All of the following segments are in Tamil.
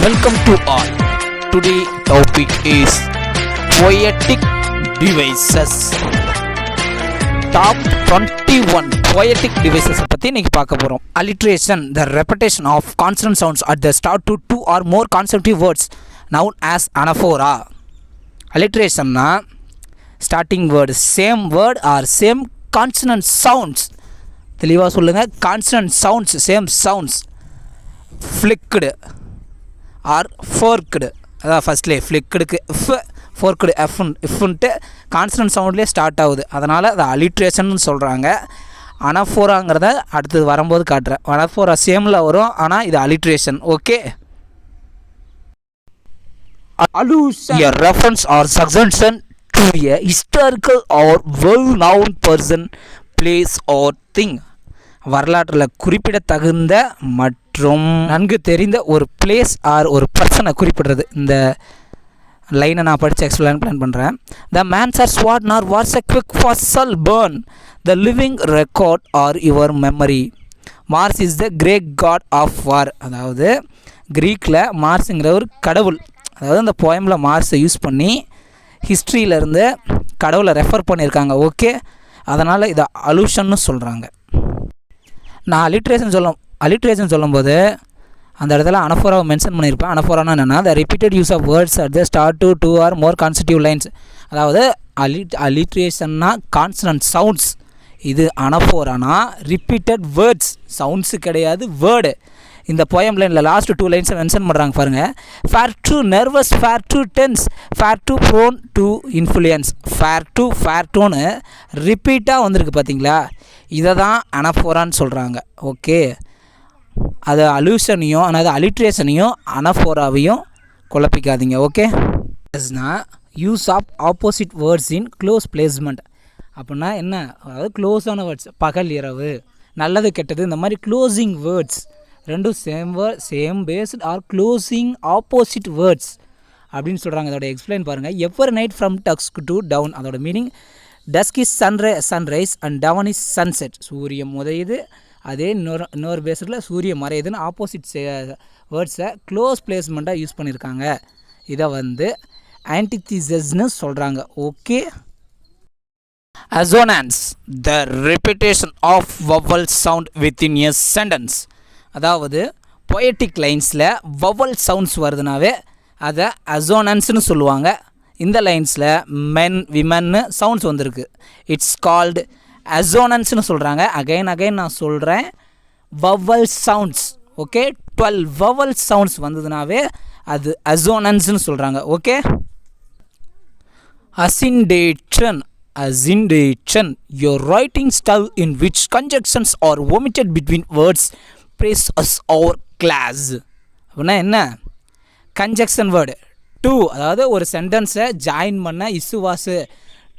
Welcome to all. Today topic is poetic devices. Top 21 poetic devices பத்தி இன்னைக்கு பார்க்க போறோம். Alliteration, the repetition of consonant sounds at the start to two or more consecutive words known as anaphora. Alliteration na starting word same word or same consonant sounds. தெளிவா சொல்லுங்க. consonant sounds same sounds. Flicked or forked, அதான் ஃபஸ்ட்லேயே ஃப்ளிக்குடுக்கு ஃபோர்க்குடு எஃப்ன்ட்டு கான்ஸ்டன்ட் சவுண்ட்லேயே ஸ்டார்ட் ஆகுது, அதனால் அதை அலிட்ரேஷன் சொல்கிறாங்க. அனஃபோராங்கிறத அடுத்தது வரும்போது காட்டுறேன். அனஃபோரா சேமில் வரும், ஆனால் இது alliteration. Okay. Allusion, a reference or suggestion to a historical or well-known person, place or thing. வரலாற்றில் குறிப்பிடத்தகுந்த மற்றும் நன்கு தெரிந்த ஒரு பிளேஸ் ஆர் ஒரு பர்சனை குறிப்பிடுறது. இந்த லைனை நான் படித்து எக்ஸ்பிளைன் பண்ணுறேன். த mens are sword nor war's a quick fossil burn the living record are your memory. Mars is the great god of war. அதாவது க்ரீக்கில் மார்ஸுங்கிற ஒரு கடவுள், அதாவது அந்த போயமில் மார்ஸை யூஸ் பண்ணி ஹிஸ்ட்ரியிலேருந்து கடவுளை ரெஃபர் பண்ணியிருக்காங்க. ஓகே, அதனால் இதை அலூஷன்னு சொல்கிறாங்க. நான் அலிட்ரேஷன் சொல்லும்போது அந்த இடத்துல அனஃபோராவை மென்ஷன் பண்ணியிருப்பேன். அனஃபோரானா என்னென்னா the repeated use of words at the start to two or more constitute lines. அதாவது அலிட்ரேஷன்னா கான்ஸ்டன்ட் சவுண்ட்ஸ், இது அனஃபோரானா ரிப்பீட்டட் வேர்ட்ஸ், சவுண்ட்ஸு கிடையாது, வேர்டு. இந்த போயம் லைனில் லாஸ்ட் டூ லைன்ஸை மென்ஷன் பண்ணுறாங்க பாருங்கள். Fair to nervous, fair to tense, fair to prone to influence. Fair டூன்னு ரிப்பீட்டாக வந்திருக்கு பார்த்தீங்களா, இதை தான் அனஃபோரான்னு சொல்கிறாங்க. ஓகே, அது அலூஷனையும் அதாவது அலிட்ரேஷனையும் அனஃபோராவையும் குழப்பிக்காதீங்க. Okay. Use of opposite words in close placement. அப்படின்னா என்ன, அதாவது க்ளோஸான வேர்ட்ஸ், பகல் இரவு, நல்லது கெட்டது, இந்த மாதிரி க்ளோசிங் வேர்ட்ஸ் ரெண்டும் same based or closing opposite words அப்படின்னு சொல்கிறாங்க. அதோட எக்ஸ்பிளைன் பாருங்கள். Ever night from dusk to dawn, அதோட meaning dusk is sunrise and dawn is sunset. சூரியன் உதயுது, அதே இன்னொரு பேஸில் சூரியன் மறையுதுன்னு ஆப்போசிட் வேர்ட்ஸை க்ளோஸ் பிளேஸ்மெண்ட்டாக யூஸ் பண்ணியிருக்காங்க. இதை வந்து ஆன்டிதீசிஸ்னு சொல்கிறாங்க. Okay. Assonance, the repetition of vowel sound within a sentence. அதாவது பொயட்டிக் லைன்ஸில் வவல் சவுண்ட்ஸ் வருதுனாவே அதை அசோனன்ஸ்னு சொல்லுவாங்க. இந்த லைன்ஸில் மென் விமன்னு சவுண்ட்ஸ் வந்திருக்கு, இட்ஸ் கால்டு அசோனன்ஸ்னு சொல்கிறாங்க. அகைன் நான் சொல்கிறேன், vowel sounds. Okay, 12 vowel sounds வந்ததுனாவே அது அசோனன்ஸ்னு சொல்கிறாங்க. Okay. Ascendation, your writing style in which conjunctions are omitted between words praise us our class. அப்படின்னா என்ன, கன்ஜக்ஷன் வேர்டு டூ, அதாவது ஒரு சென்டென்ஸை ஜாயின் பண்ண இசுவாசு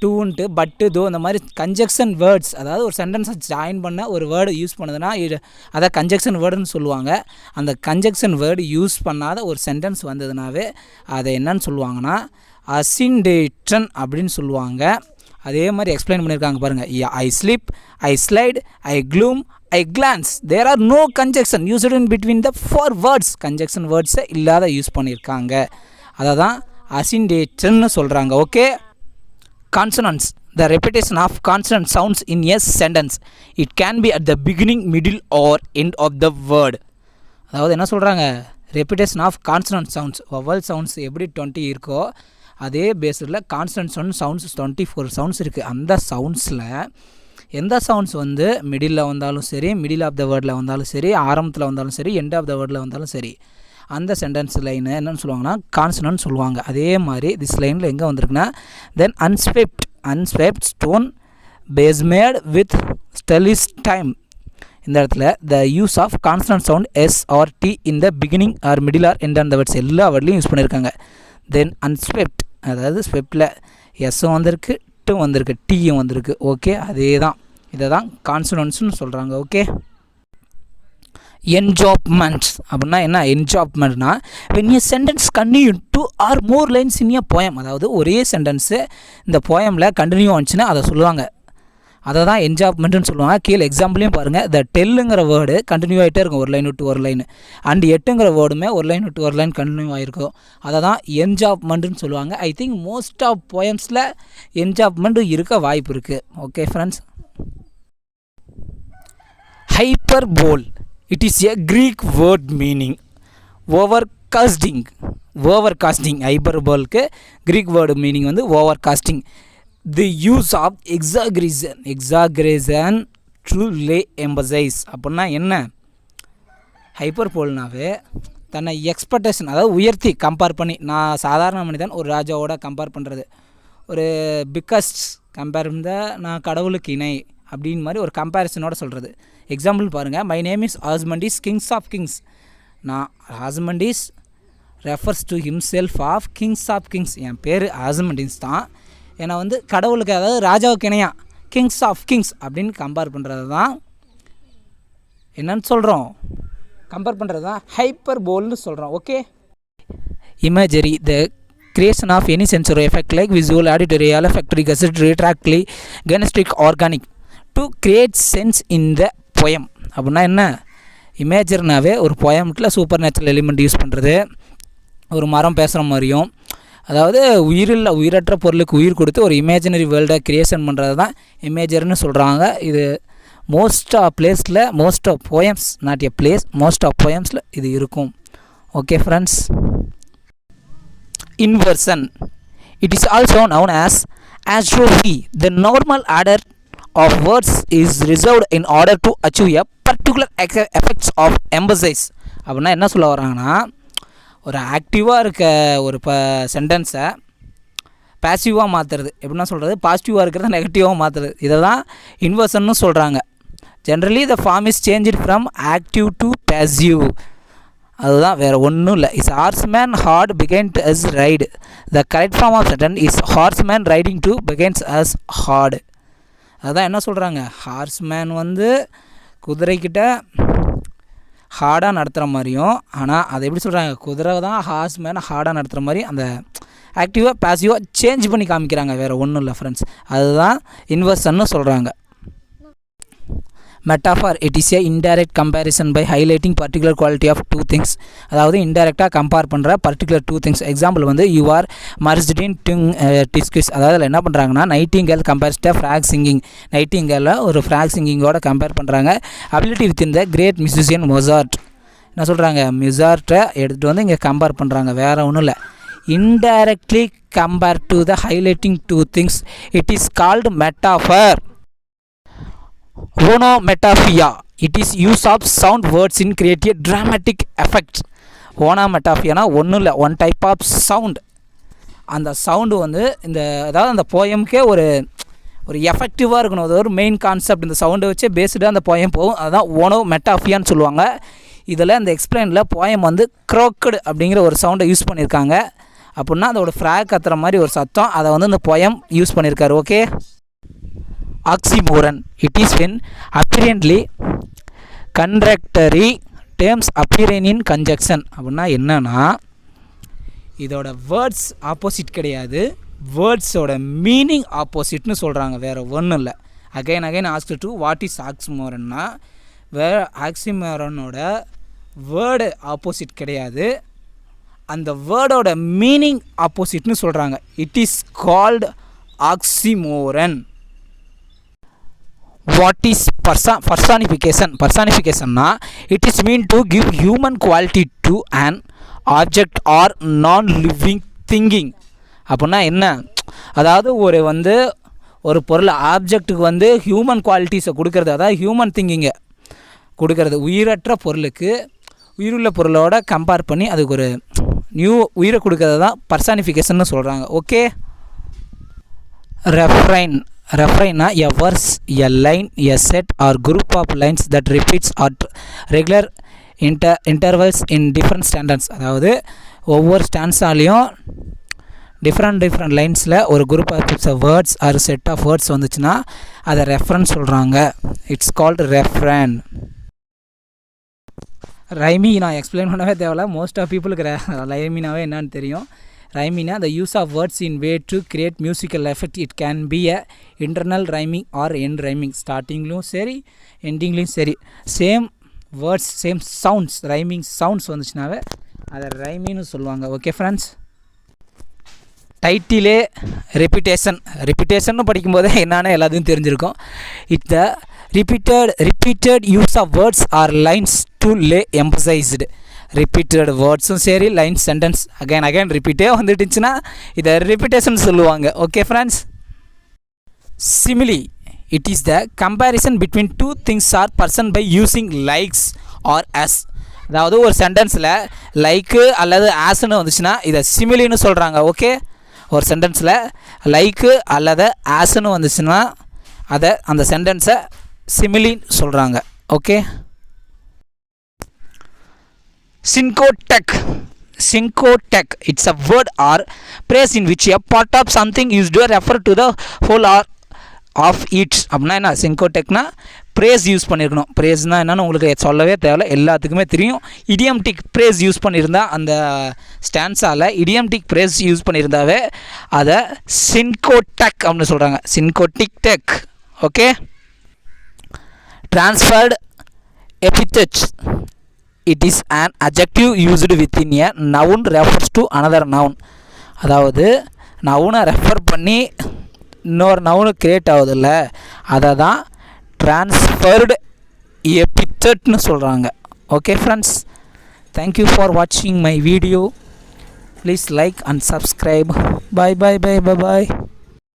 டூன்ட்டு பட்டு தோ இந்த மாதிரி கன்ஜக்ஷன் வேர்ட்ஸ், அதாவது ஒரு சென்டென்ஸை ஜாயின் பண்ண ஒரு வேர்டு யூஸ் பண்ணுதுன்னா அதை கன்ஜக்ஷன் வேர்டுன்னு சொல்லுவாங்க. அந்த கன்ஜக்ஷன் வேர்டு யூஸ் பண்ணாத ஒரு சென்டென்ஸ் வந்ததுனாவே அதை என்னன்னு சொல்லுவாங்கன்னா அசிண்டேஷன் அப்படின்னு சொல்லுவாங்க. அதே மாதிரி எக்ஸ்பிளைன் பண்ணியிருக்காங்க பாருங்கள். I sleep, I slight, I gloom, I glance, there are no conjunction used in between the 4 words. Conjunction வேர்ட்ஸை இல்லாத யூஸ் பண்ணியிருக்காங்க, அதை தான் அசிண்டேஷன்னு சொல்கிறாங்க. Okay. Consonance, the repetition of consonant sounds in a sentence. It can be at the beginning, middle or end of the word. அதாவது என்ன சொல்கிறாங்க, repetition of consonant sounds, vowel sounds எப்படி 20 இருக்கோ அதே பேஸில் கான்ஸ்டன்ட் சவுண்ட்ஸ் 24 சவுண்ட்ஸ் இருக்குது. அந்த சவுண்ட்ஸில் எந்த சவுண்ட்ஸ் வந்து மிடில் வந்தாலும் சரி, மிடில் ஆஃப் த வேர்டில் வந்தாலும் சரி, ஆரம்பத்தில் வந்தாலும் சரி, எண்ட் ஆஃப் த வேர்டில் வந்தாலும் சரி, அந்த சென்டென்ஸ் லைனை என்னென்னு சொல்லுவாங்கன்னா கான்சனன்ட் சொல்லுவாங்க. அதே மாதிரி திஸ் லைனில் எங்கே வந்திருக்குன்னா then unswept stone basemate with stellis time. இந்த இடத்துல the use of consonant sound S R T in the beginning or middle or end on the words எல்லா வேர்ட்லையும் யூஸ் பண்ணியிருக்காங்க. தென் அன்ஸ்வெப்ட், அதாவது ஸ்வெப்டில் எஸ்ஸும் வந்திருக்கு, டும் வந்திருக்கு, டீயும் வந்திருக்கு. ஓகே, அதே தான், இதை தான் கான்சனன்ட்ஸ்னு சொல்கிறாங்க. ஓகே. என்ஜாப்மெண்ட்ஸ் அப்படின்னா என்ன, என்ஜாப்மெண்ட்னா when a sentence continue 2 or more lines in a poem, அதாவது ஒரே சென்டென்ஸு இந்த போயமில் கண்டினியூ ஆச்சுன்னா அதை சொல்லுவாங்க. அதை தான் என்ஜாய்மெண்ட்டுன்னு சொல்லுவாங்க. கீழே எக்ஸாம்பிளையும் பாருங்கள். த டெல்லுங்கிற வேர்டு கண்டினியூ ஆகிட்டே இருக்கும், ஒரு லைன் விட்டு ஒரு லைன். அண்ட் எட்டுங்கிற வேர்டுமே ஒரு லைன் விட்டு ஒரு லைன் கண்டினியூ ஆகிருக்கும். அதை தான் என்ஜாய்மெண்ட்டுன்னு சொல்லுவாங்க. ஐ திங்க் மோஸ்ட் ஆஃப் போயம்ஸில் என்ஜாய்மெண்ட்டு இருக்க வாய்ப்பு இருக்குது. Okay friends. Hyperbole, it is a Greek word meaning overcasting. ஹைப்பர்போலுக்கு Greek வேர்டு மீனிங் வந்து overcasting. The use of exaggeration to lay emphasise. அப்படின்னா என்ன? ஹைப்பர்போல்னாவே தன்னை எக்ஸ்பெக்டேஷன், அதாவது உயர்த்தி கம்பேர் பண்ணி, நான் சாதாரண மனிதன் ஒரு ராஜாவோட கம்பேர் பண்ணுறது, ஒரு பிக்கஸ்ட் கம்பேர் நான் கடவுளுக்கு இணை அப்படின்னு மாதிரி ஒரு கம்பேரிசனோட சொல்கிறது. எக்ஸாம்பிள் பாருங்கள். My name is Ozymandias, kings of kings. நான் Ozymandias refers to himself of kings of kings. என் பேர் ஆஸ்மண்டிஸ் தான். ஏன்னா வந்து கடவுளுக்கு, அதாவது ராஜாவுக்கு இணையா கிங்ஸ் ஆஃப் கிங்ஸ் அப்படின்னு கம்பேர் பண்ணுறது தான் என்னன்னு சொல்கிறோம், கம்பேர் பண்ணுறது தான் ஹைப்பர்போல்னு சொல்கிறோம். Okay. Imagery, the creation of any sensory effect like visual, auditory, olfactory, gustatory, tactile, kinesthetic, organic to create sense in the poem. அப்படின்னா என்ன? இமேஜர்னாவே ஒரு போயமில் சூப்பர் நேச்சுரல் எலிமெண்ட் யூஸ் பண்ணுறது, ஒரு மரம் பேசுகிற மாதிரியும், அதாவது உயிரற்ற பொருளுக்கு உயிர் கொடுத்து ஒரு இமேஜினரி வேர்ல்டை க்ரியேஷன் பண்ணுறது தான் இமேஜர்னு சொல்கிறாங்க. இது மோஸ்ட் ஆஃப் பிளேஸில், most of poems, not a place, most of போயம்ஸில் இது இருக்கும். Okay friends. Inversion, it is also known as atrophy. The normal order of words is reserved in order to achieve a particular effects of emphasis. அப்படின்னா என்ன சொல்ல வராங்கன்னா, ஒரு ஆக்டிவாக இருக்க ஒரு சென்டென்ஸை பாசிட்டிவாக மாற்றுறது. எப்படின்னா சொல்கிறது, பாசிட்டிவாக இருக்கிறத நெகட்டிவாக மாற்றுறது. இதை தான் இன்வர்ஷன்னு சொல்கிறாங்க. Generally the form is change from active to passive. அதுதான், வேறு ஒன்றும் இல்லை. Is horseman hard begin as ride. The correct form of sentence is horseman riding to begins as hard. அதுதான் என்ன சொல்கிறாங்க, ஹார்ஸ்மேன் வந்து குதிரைக்கிட்ட ஹார்டாக நடத்துகிற மாதிரியும், ஆனால் அதை எப்படி சொல்கிறாங்க, குதிரை தான் ஹார்ஸ்மேன் ஹார்டாக நடத்துகிற மாதிரி அந்த ஆக்டிவாக பாசிவாக சேஞ்ச் பண்ணி காமிக்கிறாங்க. வேறு ஒன்றும் இல்லை ஃப்ரெண்ட்ஸ். அதுதான் இன்வர்ஷன்னு சொல்கிறாங்க. Metaphor, it is a indirect comparison by highlighting particular quality of two things. அதாவது இன்டைரக்டாக கம்பேர் பண்ணுற பர்டிகுலர் டூ திங்ஸ். எக்ஸாம்பிள் வந்து you are merged in disguise. அதாவது அதில் என்ன பண்ணுறாங்கன்னா, nightingale compares the frog singing. நைட்டிங்கேலில் ஒரு ஃப்ராக் சிங்கிங்கோட கம்பேர் பண்ணுறாங்க. Ability with in the great musician Mozart. என்ன சொல்கிறாங்க, மொசார்ட்டை எடுத்துகிட்டு வந்து இங்கே கம்பேர் பண்ணுறாங்க. வேறு ஒன்றும் இல்லை. Indirectly compare to the highlighting two things. It is called metaphor. Onomatopoeia, it is use of sound words in create a dramatic effect. Onomatopoeia ஒன்றும் இல்லை, ஒன் டைப் ஆஃப் சவுண்ட். அந்த சவுண்டு வந்து இந்த, அதாவது அந்த போயமுக்கே ஒரு எஃபெக்டிவாக இருக்கணும். அது ஒரு மெயின் கான்செப்ட். இந்த சவுண்டை வச்சு பேஸ்டாக அந்த போயம் போகும். அதுதான் ஓனோமெட்டாஃபியான்னு சொல்லுவாங்க. இதில் இந்த எக்ஸ்பிளைனில் போயம் வந்து க்ரோக்கடு அப்படிங்கிற ஒரு சவுண்டை யூஸ் பண்ணியிருக்காங்க. அப்படின்னா அதோட ஃப்ராக் கத்துற மாதிரி ஒரு சத்தம், அதை வந்து இந்த போயம் யூஸ் பண்ணியிருக்காரு. Okay. Oxymoron, it is when apparently contradictory terms appearing in conjunction. அப்படின்னா என்னன்னா, இதோட வேர்ட்ஸ் ஆப்போசிட் கிடையாது, வேர்ட்ஸோட மீனிங் ஆப்போசிட்னு சொல்கிறாங்க. வேறு ஒன்றும் இல்லை. Again ask to what is ஆக்சிமோரன்னா, வேறு ஆக்சிமோரனோட வேர்டு ஆப்போசிட் கிடையாது, அந்த வேர்டோட மீனிங் ஆப்போசிட்னு சொல்கிறாங்க. It is called oxymoron. What is personification? Personification-na, it is mean to give human quality to an object or non-living thinking. அப்படின்னா என்ன, அதாவது ஒரு பொருள் ஆப்ஜெக்ட்டுக்கு வந்து ஹியூமன் குவாலிட்டிஸை கொடுக்கறது, அதாவது ஹியூமன் திங்கிங்கை கொடுக்கறது. உயிரற்ற பொருளுக்கு உயிருள்ள பொருளோட கம்பேர் பண்ணி அதுக்கு ஒரு நியூ உயிரை கொடுக்கறது தான் பர்சானிஃபிகேஷன்னு சொல்கிறாங்க. Okay. Refrain, a verse, a line, a set or group of lines that repeats at regular intervals in different stanzas. அதாவது ஒவ்வொரு ஸ்டான்ஸாலையும் டிஃப்ரெண்ட் லைன்ஸில் ஒரு group of words or set of words வந்துச்சுன்னா அதை ரெஃப்ரன்ஸ் சொல்கிறாங்க. It's called refrain. ரைமி நான் எக்ஸ்பிளைன் பண்ணவே தேவையில்ல, மோஸ்ட் ஆஃப் பீப்புளுக்கு ரைமினாவே என்னன்னு தெரியும். ரைமிங்னா the use of words in way to create musical effect. It can be a internal rhyming or end rhyming. ஸ்டார்டிங்லையும் சரி எண்டிங்லேயும் சரி same words same sounds rhyming sounds வந்துச்சுனாவே அதை ரைமிங்னு சொல்லுவாங்க. ஓகே ஃப்ரெண்ட்ஸ், டைட்டிலே ரிப்பீட்டேஷன் படிக்கும்போதே என்னன்னு எல்லாத்தையும் தெரிஞ்சிருக்கும். It the repeated use of words or lines to lay emphasised. Repeated வேர்ட்ஸும் சரி லைன் சென்டென்ஸ் அகைன் ரிப்பீட்டே வந்துட்டுச்சுன்னா இதை ரிப்பீட்டேஷன் சொல்லுவாங்க. Okay friends, simile it is the comparison between two things or person by using likes or as. அதாவது ஒரு சென்டென்ஸில் லைக்கு அல்லது ஆஸ்ன்னு வந்துச்சுன்னா இதை சிமிலின்னு சொல்கிறாங்க. ஓகே, ஒரு சென்டென்ஸில் லைக்கு அல்லது ஆஸ்ன்னு வந்துச்சுன்னா அதை அந்த சென்டென்ஸை சிமிலின்னு சொல்கிறாங்க. Okay, syncotech it's a word or phrase in which a part of something is to refer to the whole or of it. அப்படின்னா என்ன, syncotechனா ப்ரேஸ் யூஸ் பண்ணியிருக்கணும். ப்ரேஸ்னால் என்னென்னு உங்களுக்கு சொல்லவே தேவையில்ல, எல்லாத்துக்குமே தெரியும். இடியம்டிக் ப்ரேஸ் யூஸ் பண்ணியிருந்தா அந்த ஸ்டான்ஸால் இடியம்டிக் ப்ரேஸ் யூஸ் பண்ணியிருந்தாவே அதை syncotech அப்படின்னு சொல்கிறாங்க. syncotech. Okay, transferred epithet it is an adjective used within a noun refers to another noun. அதாவது நவுனை ரெஃபர் பண்ணி இன்னொரு நவுனு கிரியேட் ஆகுதில்ல, அதை தான் ட்ரான்ஸ்ஃபர்டு எபித்தட்னு சொல்கிறாங்க. ஓகே ஃப்ரெண்ட்ஸ், தேங்க்யூ ஃபார் வாட்சிங் my video. Please like and subscribe. Bye.